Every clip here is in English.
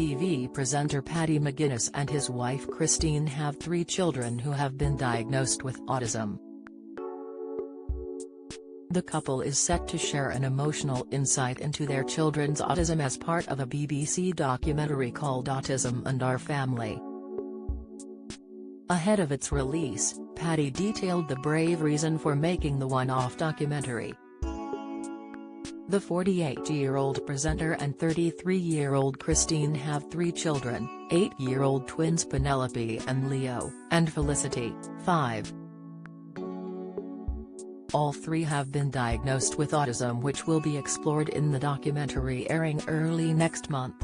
TV presenter Paddy McGuinness and his wife Christine have 3 children who have been diagnosed with autism. The couple is set to share an emotional insight into their children's autism as part of a BBC documentary called Autism and Our Family. Ahead of its release, Paddy detailed the brave reason for making the one-off documentary. The 48-year-old presenter and 33-year-old Christine have 3 children, 8-year-old twins Penelope and Leo, and Felicity, 5. All 3 have been diagnosed with autism, which will be explored in the documentary airing early next month.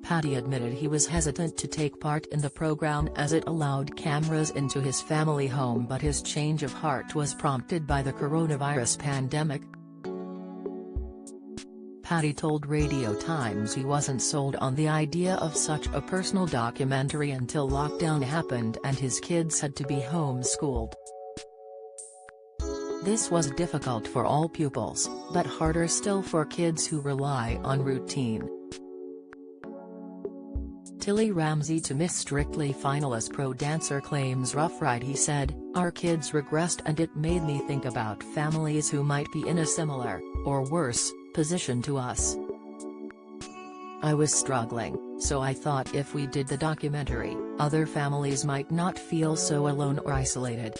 Paddy admitted he was hesitant to take part in the program as it allowed cameras into his family home, but his change of heart was prompted by the coronavirus pandemic. Paddy told Radio Times he wasn't sold on the idea of such a personal documentary until lockdown happened and his kids had to be homeschooled. This was difficult for all pupils, but harder still for kids who rely on routine. Tilly Ramsey to Miss Strictly finalist pro dancer claims rough ride. He said, "Our kids regressed and it made me think about families who might be in a similar, or worse, position to us. I was struggling, so I thought if we did the documentary, other families might not feel so alone or isolated."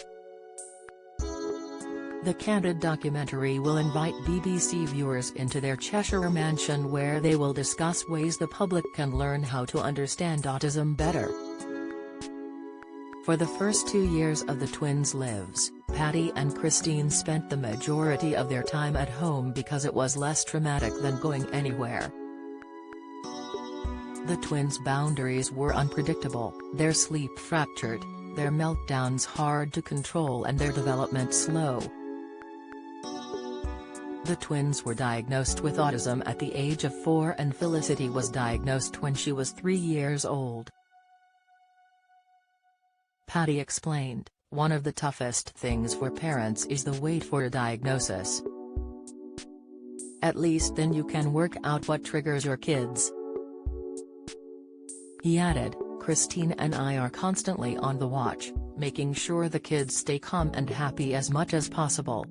The candid documentary will invite BBC viewers into their Cheshire mansion where they will discuss ways the public can learn how to understand autism better. For the first 2 years of the twins' lives, Paddy and Christine spent the majority of their time at home because it was less traumatic than going anywhere. The twins' boundaries were unpredictable, their sleep fractured, their meltdowns hard to control and their development slow. The twins were diagnosed with autism at the age of 4 and Felicity was diagnosed when she was 3 years old. Paddy explained, "One of the toughest things for parents is the wait for a diagnosis. At least then you can work out what triggers your kids." He added, "Christine and I are constantly on the watch, making sure the kids stay calm and happy as much as possible."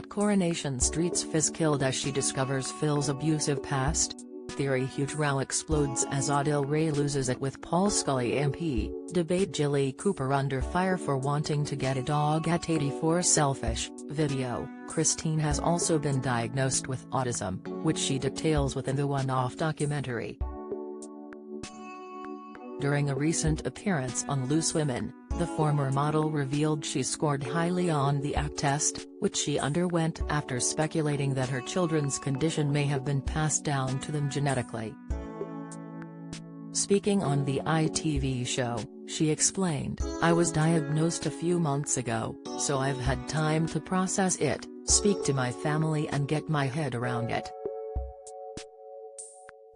Coronation Street's Fiz killed as she discovers Phil's abusive past? Theory. Huge row explodes as Adil Ray loses it with Paul Scully MP, debate Jilly Cooper under fire for wanting to get a dog at 84 selfish, video. Christine has also been diagnosed with autism, which she details within the one-off documentary. During a recent appearance on Loose Women, the former model revealed she scored highly on the ACT test, which she underwent after speculating that her children's condition may have been passed down to them genetically. Speaking on the ITV show, she explained, "I was diagnosed a few months ago, so I've had time to process it, speak to my family and get my head around it."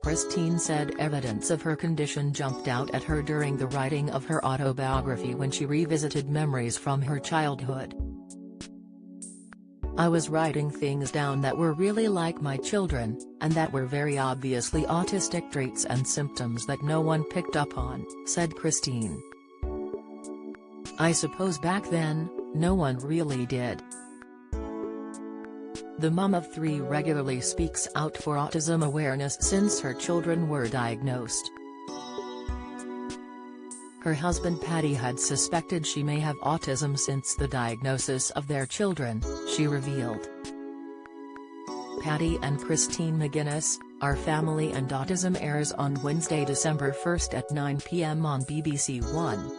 Christine said evidence of her condition jumped out at her during the writing of her autobiography when she revisited memories from her childhood. "I was writing things down that were really like my children, and that were very obviously autistic traits and symptoms that no one picked up on," said Christine. "I suppose back then, no one really did." The mum of 3 regularly speaks out for autism awareness since her children were diagnosed. Her husband Paddy had suspected she may have autism since the diagnosis of their children, she revealed. Paddy and Christine McGuinness, Our Family and Autism airs on Wednesday, December 1 at 9 p.m. on BBC One.